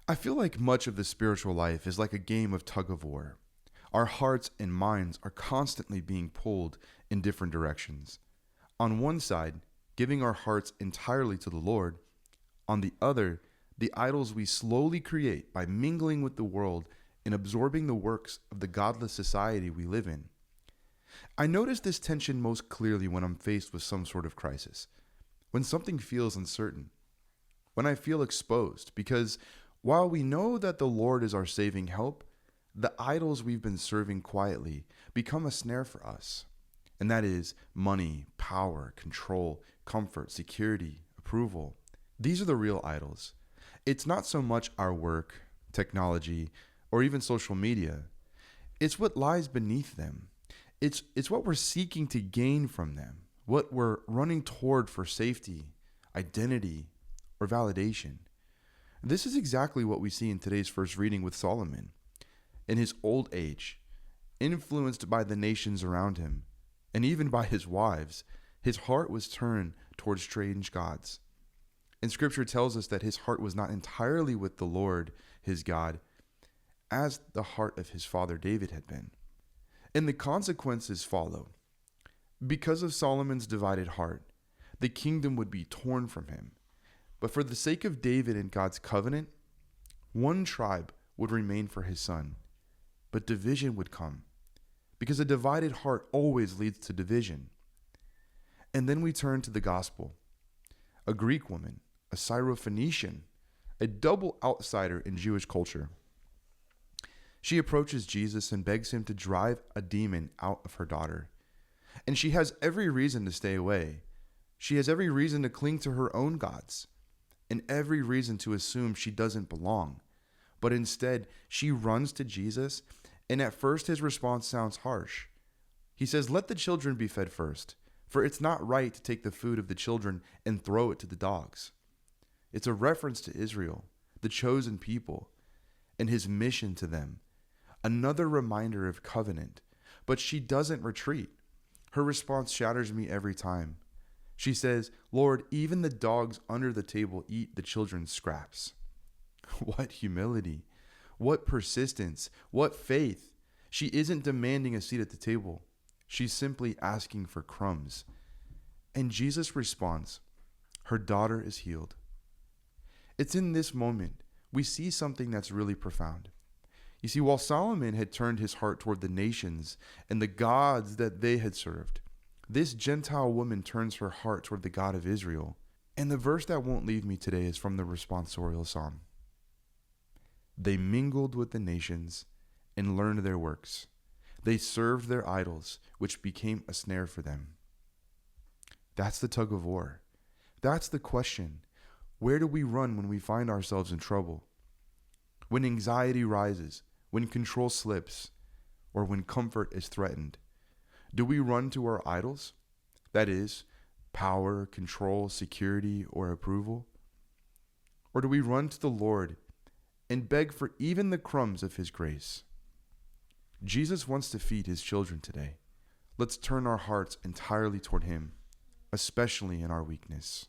I feel like much of the spiritual life is like a game of tug of war. Our hearts and minds are constantly being pulled in different directions. On one side, giving our hearts entirely to the Lord. On the other, the idols we slowly create by mingling with the world and absorbing the works of the godless society we live in. I notice this tension most clearly when I'm faced with some sort of crisis, when something feels uncertain, when I feel exposed, because while we know that the Lord is our saving help, the idols we've been serving quietly become a snare for us. And that is money, power, control, comfort, security, approval. These are the real idols. It's not so much our work, technology, or even social media. It's what lies beneath them. It's what we're seeking to gain from them, what we're running toward for safety, identity, or validation. This is exactly what we see in today's first reading with Solomon. In his old age, influenced by the nations around him, and even by his wives, his heart was turned towards strange gods. And scripture tells us that his heart was not entirely with the Lord, his God, as the heart of his father David had been. And the consequences follow. Because of Solomon's divided heart, the kingdom would be torn from him. But for the sake of David and God's covenant, one tribe would remain for his son. But division would come, because a divided heart always leads to division. And then we turn to the gospel. A Greek woman, a Syrophoenician, a double outsider in Jewish culture. She approaches Jesus and begs him to drive a demon out of her daughter. And she has every reason to stay away. She has every reason to cling to her own gods, and every reason to assume she doesn't belong. But instead, she runs to Jesus, and at first his response sounds harsh. He says, "Let the children be fed first, for it's not right to take the food of the children and throw it to the dogs." It's a reference to Israel, the chosen people, and his mission to them. Another reminder of covenant. But she doesn't retreat. Her response shatters me every time. She says, "Lord, even the dogs under the table eat the children's scraps." What humility, what persistence, what faith. She isn't demanding a seat at the table. She's simply asking for crumbs. And Jesus responds, "Her daughter is healed." It's in this moment we see something that's really profound. You see, while Solomon had turned his heart toward the nations and the gods that they had served, this Gentile woman turns her heart toward the God of Israel. And the verse that won't leave me today is from the responsorial psalm. They mingled with the nations and learned their works. They served their idols, which became a snare for them. That's the tug of war. That's the question. Where do we run when we find ourselves in trouble? When anxiety rises, when control slips, or when comfort is threatened? Do we run to our idols? That is, power, control, security, or approval? Or do we run to the Lord and beg for even the crumbs of his grace? Jesus wants to feed his children today. Let's turn our hearts entirely toward him, especially in our weakness.